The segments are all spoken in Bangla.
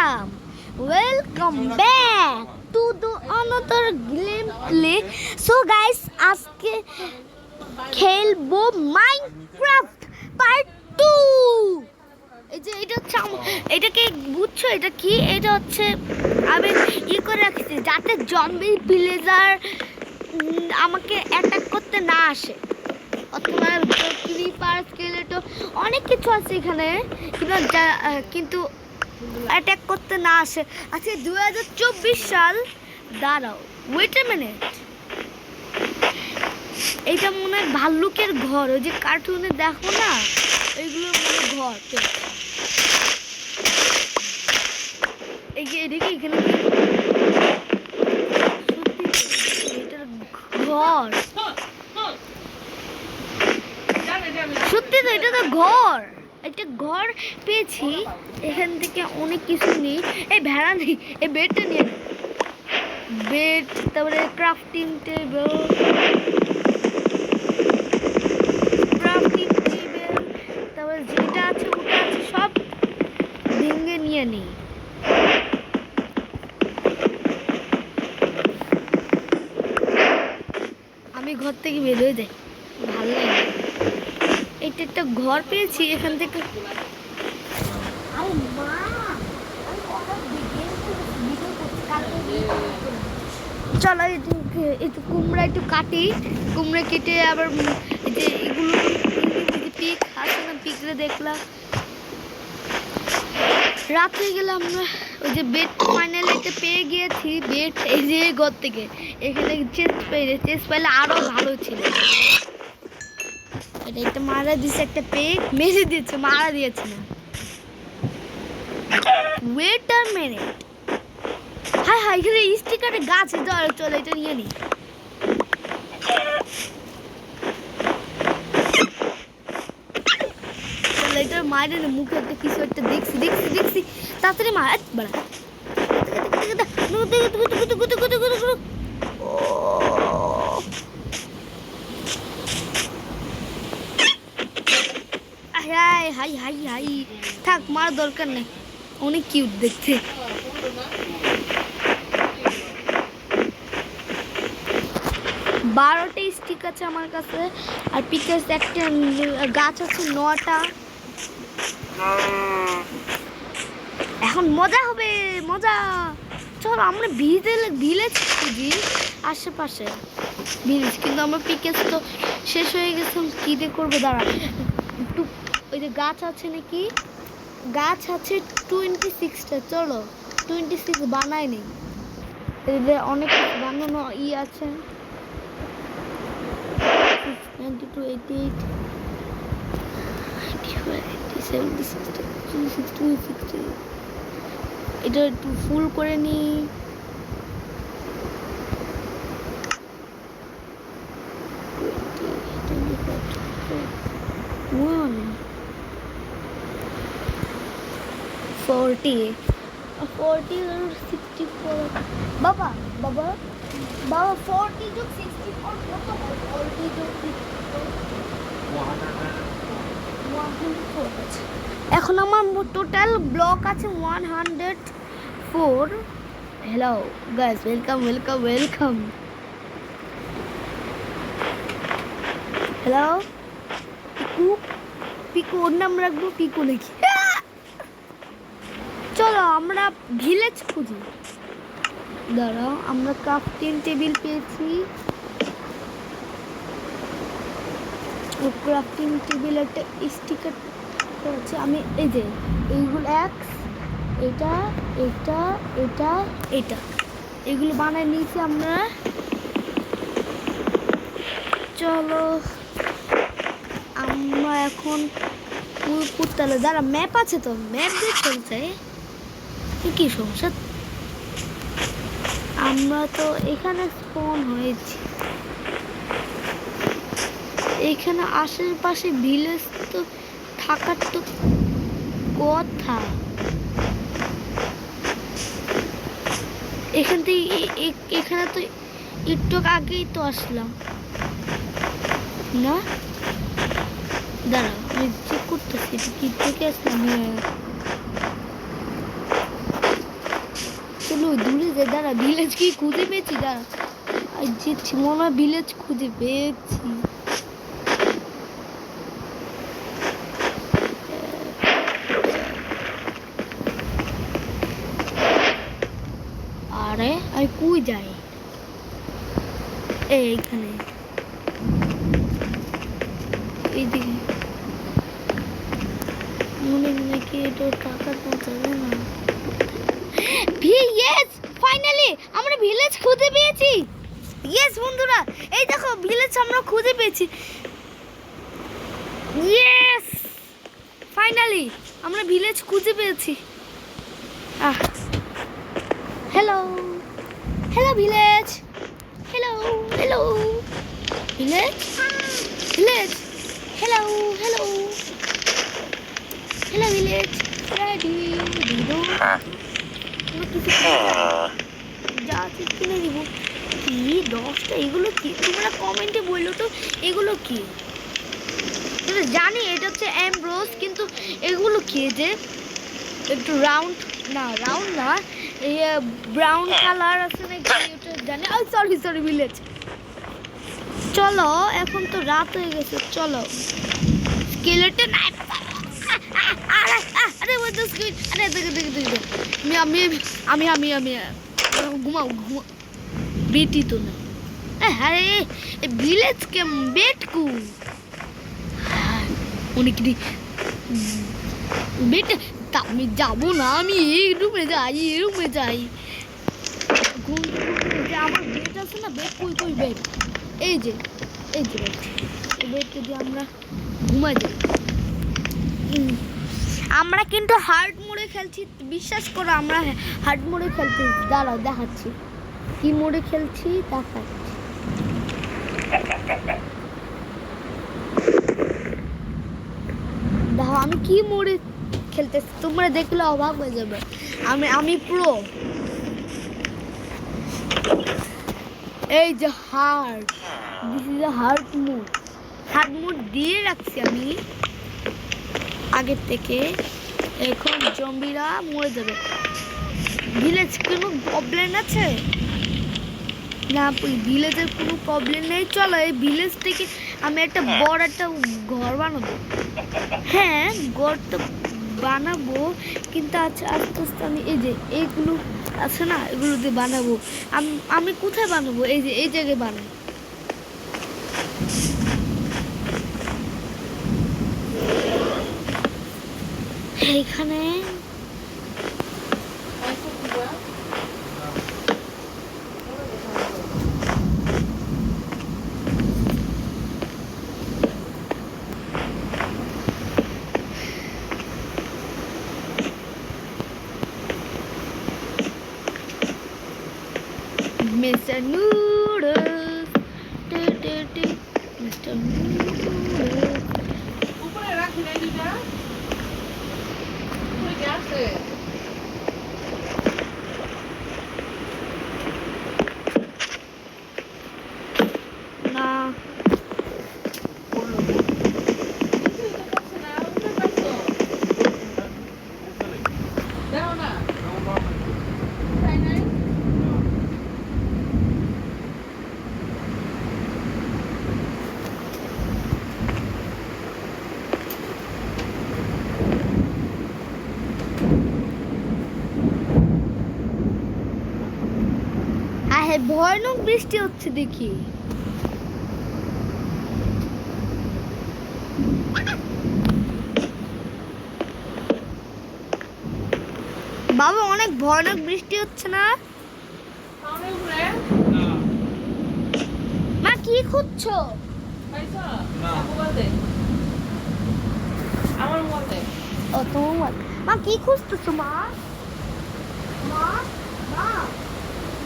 welcome back to the another gameplay. So guys, আজকে খেলবো মাইনক্রাফট পার্ট 2। এই যে এটা হচ্ছে এটাকে বুঝছো এটা কি? এটা হচ্ছে আমি করে রাখছি যাতে জম্বি ভিলেজার আমাকে অ্যাটাক করতে না আসে, অথবা ক্রিপার স্কেলেটন অনেক কিছু আছে এখানে, কিন্তু অ্যাটাক করতে না আসে। আচ্ছা 2024 সাল, দাঁড়াও ওয়েট আ মিনিট, এইটা মনে হয় ভাল্লুকের ঘর, ওই যে কার্টুনে দেখো না এইগুলো মনে ঘর। এই যে এদিকে এখানে এটার ঘর, সত্যি তো এটা তো ঘর, একটা ঘর পেয়েছি। এখান থেকে অনেক কিছু নেই, এই ভেড়া নেই, এই বেডটা নিয়ে বেড, তারপরে ক্রাফটিং টেবিল, তারপরে যেটা আছে ওটা আছে, সব ভেঙে নিয়ে নিই। আমি ঘর থেকে বের হয়ে যাই, ভালো লাগে। এটা একটা ঘর পেয়েছি এখান থেকে। চলো একটু কুমড়া একটু কাটি, কুমড়া কেটে আবার এই যে এগুলো পিক আছে না, পিকরে দেখলাম রাত হয়ে গেলাম। আমরা ওই যে বেড ফাইনালি একটা পেয়ে গিয়েছি, বেড এই যে ঘর থেকে এখানে চেস্ট পাইলে আরো ভালো ছিল। এটা মারা দিয়েছে, একটা পেগ মেরে দিয়েছে, মারা দিয়েছে না। ওয়েট আ মিনিট, হ্যাঁ হ্যাঁ এখানে স্টিকারে গাছ, চলো এটা নিয়ে নি। চলো এটা মারে না, মুখে একটা কিছু একটা দেখছি তাড়াতাড়ি মার বাড়া। হাই হাই হাই, থাক মার দরকার নেই, অনেক কিউট দেখতে। 12টা স্টিক আছে আমার কাছে, আর পিকাস একটা গাছ আছে 9টা। এখন মজা হবে, মজা। চলো আমরা ভিলেজ খুঁজি আশেপাশে ভিলেজ, কিন্তু আমার পিকাস তো শেষ হয়ে গেছে, কি দিয়ে করবো? দাঁড়া একটু, ওই যে গাছ আছে নাকি, গাছ আছে 26টা, চলো 26 বানাই নেই, অনেক বানানো আছে। 92, 88, 70, 60, 60, 60। এটা একটু ফুল করে নি। One, 40, 64। বাবা 40 যোগ 64 কত? 40 যোগ 64 104। এখন আমার টোটাল ব্লক আছে 104। Hello guys, welcome. Hello Piku, ওর নাম রাখবো পিকু নাকি? চলো আমরা ভিলেজ খুঁজি। দাঁড়াও, আমরা ক্রাফটিং টেবিল পেয়েছি, ও ক্রাফটিং টেবিল একটা স্টিকার আছে। আমি এই যে এইগুলো এটা এগুলো বানায় নিয়েছি আমরা। চলো আমরা এখন পুরতালে, দাঁড়া ম্যাপ আছে তো, ম্যাপ দিয়ে চলছে, কি সমস্যা? আমরা তো এখানে স্পন হয়েছি, এখানে আশেপাশে ভিলেজ তো থাকার তো কথা। এখান থেকে এখানে তো একটু আগেই তো আসলাম না, দাঁড়াও আমি চেক করতেছি কি থেকে আসলাম। চলো দূরে যে দাঁড়া, ভিলেজ কি খুঁজে পেয়েছি, দাঁড়া যেছি মনে হয় ভিলেজ খুঁজে পেয়েছি। আরে আমি কই যাই, এইখানে এইদিকে মনে মনে কি এটা টাকা পৌঁছাবে না। ইয়েস ফাইনালি আমরা ভিলেজ খুঁজে পেয়েছি। ইয়েস বন্ধুরা, এই দেখো ভিলেজ আমরা খুঁজে পেয়েছি। ইয়েস ফাইনালি আমরা ভিলেজ খুঁজে পেয়েছি। Hello hello village, hello hello village, village hello hello hello village ready দিদো যা আছে কিনে দিব। কি 10টা এগুলো কি, তোমরা কমেন্টে বললো তো এগুলো কি। জানি এটা হচ্ছে অ্যামব্রোস, কিন্তু এগুলো কি যে একটু রাউন্ড না, রাউন্ড না, এই ব্রাউন কালার আছে না ওটা জানি। ও সরি সরি ভিলেজ, চলো এখন তো রাত হয়ে গেছে, চলো স্কেলেটন। আরে আরে ওই তো স্কেলেটন, আরে দেখে দেখে দেখে আমি আমি আমি আমি ঘুমাও ঘুমাও, বেটি তো না। আরে ভিলেজ কে বেট কু অনেক বেট, আমি যাবো না, আমি এই রুমে যাই, এই রুমে যাই। আমার বেড আছে না, বেড কই কই বেড, এই যে এই যে বেড, এই বেডটা দিয়ে আমরা ঘুমাই যাই। আমরা কিন্তু হার্ড মোডে খেলছি, বিশ্বাস করো আমরা হার্ড মোডে খেলছি। দাঁড়াও দেখাচ্ছি কি মোডে খেলছি, দেখাচ্ছি। দেখো আমি কি মোডে খেলতেছি, তোমরা দেখলে অবাক হয়ে যাবে। আমি প্রো। এই যে hard, this is a hard mode, hard mode দিয়ে রাখছি আমি আগের থেকে। এখন জম্বিরা মরে যাবে। ভিলেজ কোনো প্রবলেম আছে না, ভিলেজের কোনো প্রবলেম নেই। চলো এই ভিলেজ থেকে আমি একটা বড় একটা ঘর বানাবো। হ্যাঁ ঘরটা বানাবো, কিন্তু আচ্ছা আস্তে আস্তে আমি এই যে এইগুলো আছে না, এগুলো দিয়ে বানাবো। আমি কোথায় বানাবো, এই যে এই জায়গায় বানাই। এইখানে Mr. Noodles, Mr. Noodles. উপরে রাখি নাই দুইটা, উপরে কি আছে? না দাও না তাই নাই। ভয়ানক বৃষ্টি হচ্ছে দেখি। বাবা অনেক ভয়ানক বৃষ্টি হচ্ছে না? মা কি খুঁজছো? আমার মতে ও তোমার মা কি খুঁজতেছো? মা মা মা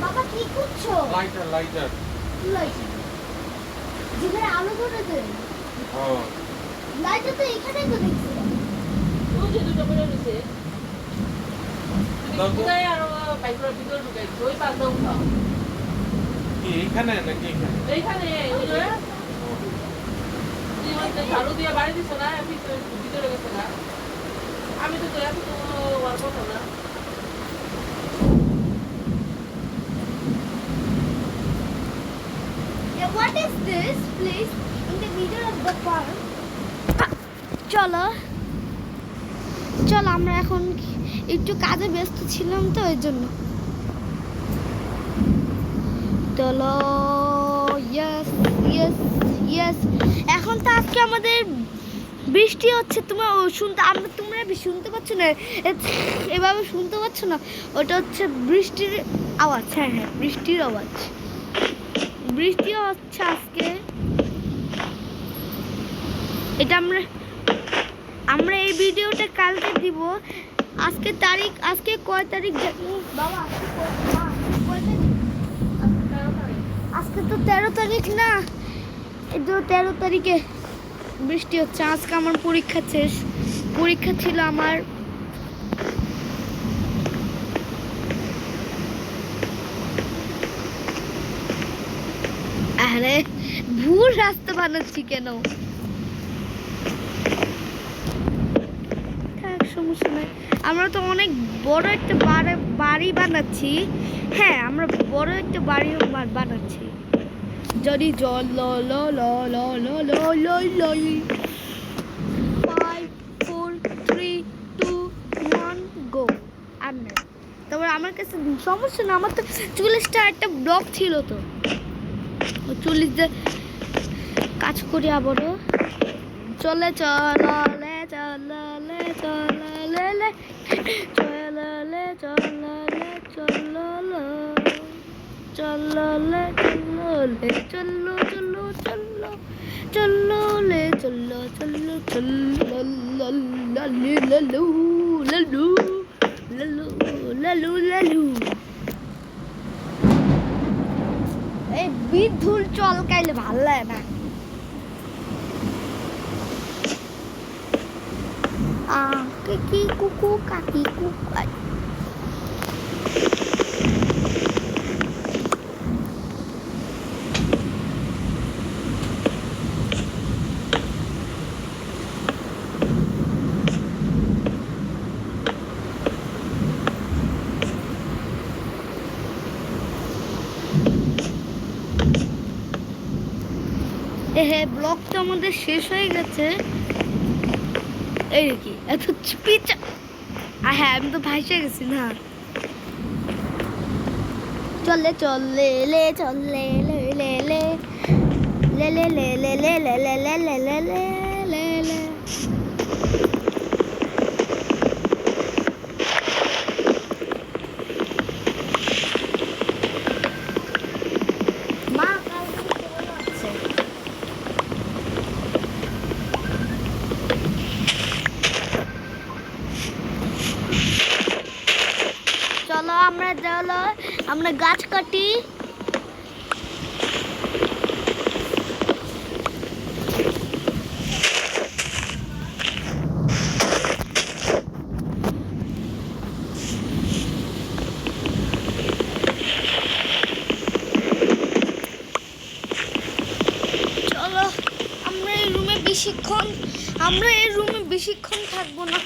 বাবা কি খুঁজছো? লাইটার লাইটার লাইটার যেখানে আলো ধরেছে। লাইটার তো এখানেই তো দেখছি। ওই যে দুটো করে রয়েছে, তুমি কোথায় আরো পাইপের ভিতরে ঢুকাইছো? ওই পাশে উঠাও। কি এইখানে নাকি এখানে? এইখানে ওই যে ঝাড়ু দিয়ে বাড়ি দিছো না, ভিতরে গেছে না। আমি তো এত ওয়ার করবো না। place in the middle of the park. চলো চলো আমরা এখন একটু কাজে ব্যস্ত ছিলাম তো ওই জন্য চলো ইয়েস ইয়েস ইয়েস এখন তো আজকে আমাদের বৃষ্টি হচ্ছে তোমরা শুনতে পাচ্ছ না এভাবে শুনতে পাচ্ছ না ওটা হচ্ছে বৃষ্টির আওয়াজ হ্যাঁ হ্যাঁ বৃষ্টির আওয়াজ বৃষ্টিও হচ্ছে আজকে এটা আমরা এই ভিডিওটা কালকে দিব আজকে কয় তারিখ বাবা আজকে তো 13 তারিখ না এই তো 13 তারিখে বৃষ্টি হচ্ছে আজকে আমার পরীক্ষা ছিল আমার আরে ভুল রাস্তা বানাচ্ছি কেন সমস্যা নাই আমরা তো অনেক বড় একটা বাড়ি বানাচ্ছি হ্যাঁ আমরা বড় একটা বাড়ি বানাচ্ছি যদি জল ল ল ল ল ল ল ল ল 5 4 3 2 1 গো আমি তারপর আমার কাছে সমস্যা না আমার তো 40টা একটা ব্লক ছিল তো 40 যে কাজ করি আবারও চলে চলে চলে চলে চলে চলে চলে চলে চলে চলে চলো চলো চলো চলো লে চলো চলো চলো লালু লালু লালু লালু লালু লালু এই বিধুর চল কাইলে ভাল লাগে না কি কুকু কাকি কুকাই ব্লগ তো আমাদের শেষ হয়ে গেছে এই কি এত পিচা হ্যাঁ আমি তো ভাইসে গেছি না চলে চলে লে চলে লে লে লে লে লে লে লে লে লে লে লে লে লে লে লে আমরা গাছ কাটি চলো আমরা এই রুমে বেশিক্ষণ থাকবো না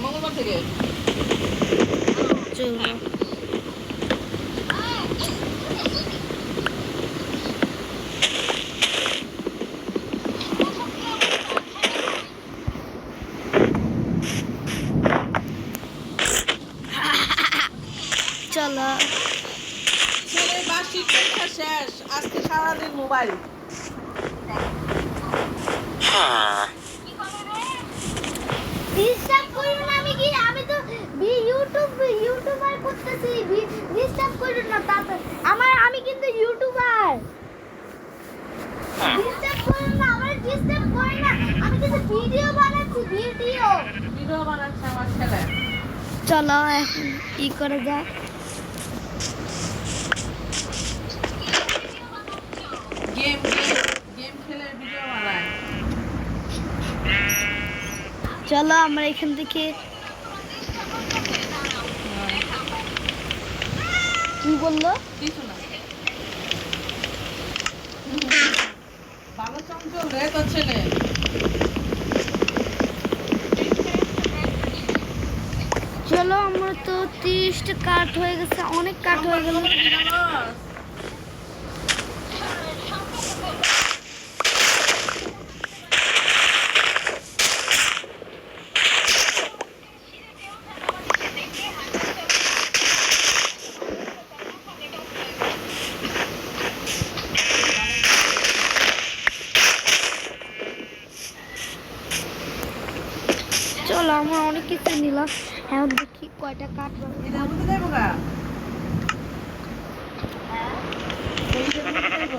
মঙ্গলবার থেকে চলো ছেলে বার্ষিক পরীক্ষা শেষ আজকে সারাদিন মোবাইল ডিস্টার্ব করো না আমি তো ইউটিউবার করতেছি ডিস্টার্ব করো না তাতে আমি কিন্তু ইউটিউবার ডিস্টার্ব করো না ডিস্টার্ব করো না আমি কিন্তু ভিডিও বানাচ্ছি আমার ছেলে চলো এখন কি করে যাক গেম খেলে ভিডিও বানায় চলো আমরা এখান থেকে কি বললো কিছু না ভালো চঞ্চল রে তোর ছেলে। চলো আমরা তো 30টা কাট হয়ে গেছে, অনেক কাট হয়ে গেল। চলো আমরা অনেক কিছু নিলাম, এখন দেখি কয়টা কাট পাবো। এটা বুঝতে যাবো গা? এইটা বুঝতে যাবো?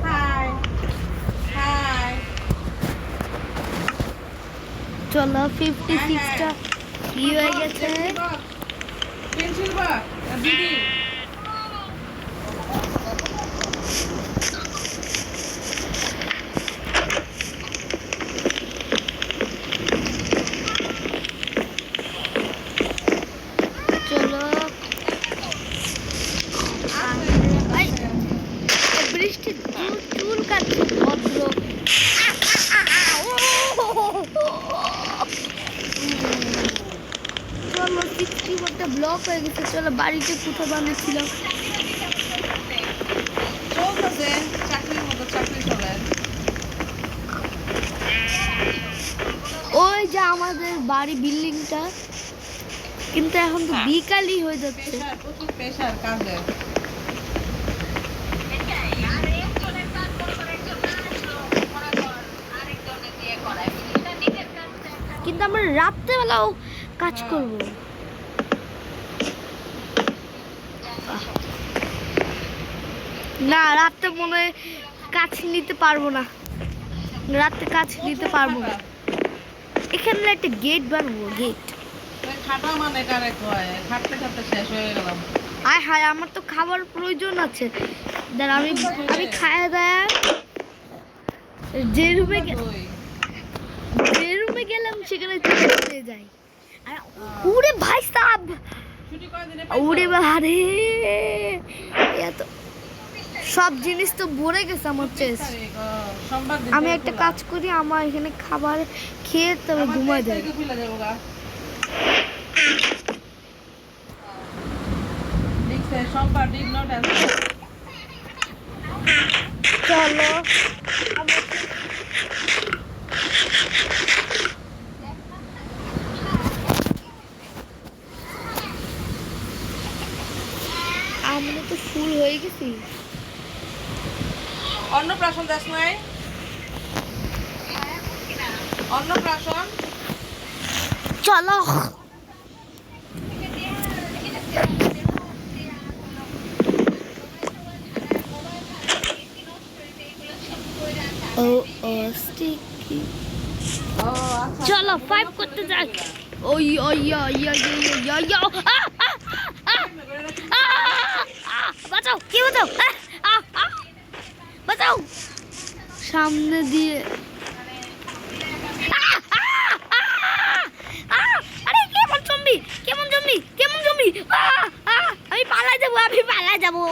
হাই হাই চলো 56টা কি হয়ে গেছে। পেন্সিল বক্স দিদি চলো এই বৃষ্টি চুল কাটছে ভদ্র। চলো 61টা ব্লক হয়ে গেছে। চলো বাড়িতে কোথাও বানিয়েছিলাম। চলতেছে চাকরির মতো চাকরি চলে। ওই যে আমাদের বাড়ি বিল্ডিংটা, কিন্তু এখন তো বিকালই হয়ে যাচ্ছে। প্রেশার প্রচুর প্রেশার কাজে। কিন্তু আমরা রাত্রেবেলাও কাজ করব। না রাতে মনে হয় কাজ নিতে পারবো না, রাতে কাজ নিতে পারবো না। এখানে একটা গেট বানাবো, গেট। ওই খাটা মানে কারে কয়, খাটতে খাটতে শেষ হয়ে গেলাম। আয় হায় আমার তো খাবার প্রয়োজন আছে। দাঁড়া আমি আমি খাওয়া দাওয়া যে রুমে গেলাম সেখানে চলে যাই। আর উড়ে ভাই সাব, ছুটি কয়দিনে উড়ে বাহারে এত সব জিনিস তো ভরে গেছে আমার চেস্ট। সোমবার দিন আমি একটা কাজ করি, আমার এখানে খাবার খেয়ে তবে ঘুমাই যাই। খুলে যাবো গা। লিখছে সোমবার ডিড নট অ্যান্সার। চলো আমরা তো ফুল হয়ে গেছি। অন্নপ্রাশন দেশ নাই, অন্নপ্রাশন চলো ও ও স্টিকি। ও আচ্ছা চলো 5 করতে যাই। ওই ওই ওই ওই ওই ওই বাঁচাও, কি বাঁচাও, বাঁচাও সামনে দিয়ে। আরে কেমন জম্বি, কেমন জম্বি, কেমন জম্বি। আমি পালা যাবো, আমি পালা যাবো।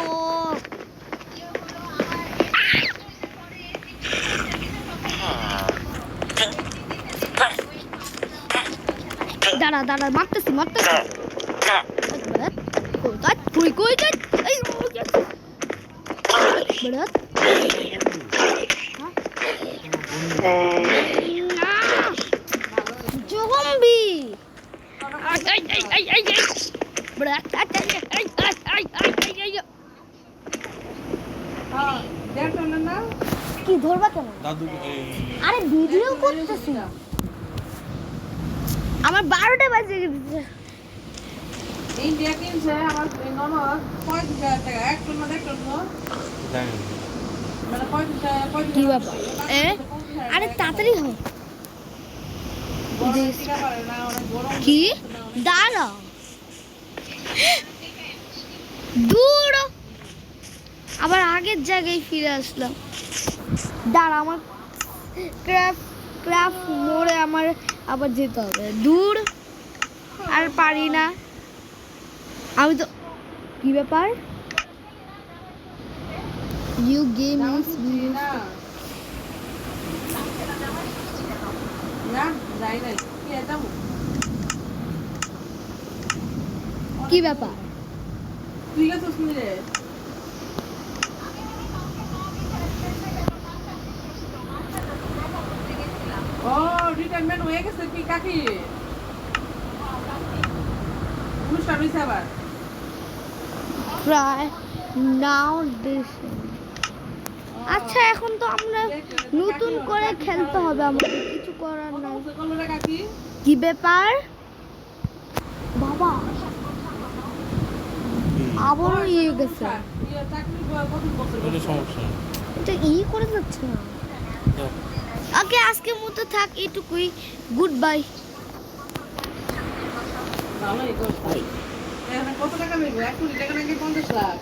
দাঁড়া দাঁড়া মারতেছি মারতেছি। কোথায় তুই, কই যাই এই বড়াত জম্বি বড়াত হ্যাঁ দেখ না কি ধরবা কেন? দাদু আরে ভিডিও করতেছি। আমার 12টা বাজে গেছে। ইন্ডিয়া কিনছে আমার ননদ 35,000 টাকা, এক টন না এক টন জানি মানে 35,000 কি ব্যাপার এ? আরে তাড়াতাড়ি হয়। কি দাঁড়া দূর, আবার আগের জায়গায় ফিরে আসলাম। দাঁড়া আমার ক্রাফট মাইনক্রাফট মোড়ে আমার আবার যেতে হবে দূর আর পারি না আমি তো কি ব্যাপার ইউ গেম ইজ না না যাই নাই কি যাবো কি ব্যাপার তুই গেছিস নি রে ও রিটায়ারমেন্ট হয়ে গেছে কি কাকি অনুষ্ঠান হয়েছে আবার ট্রাই নাও দিস আচ্ছা এখন তো আমরা নতুন করে খেলতে হবে আমাদের কিছু করার নাই করলো রে কাকি কি ব্যাপার বাবা আবারও ইয়ে গেছে চাকরি কত বছর কোনো সমস্যা নেই। এটা করে যাচ্ছে না যাও। ওকে আজকের মতো থাক এটুকুই গুড বাই ভালোই করছে এখানে কত টাকা নেবে 1 কোটি টাকা নাকি 50 লাখ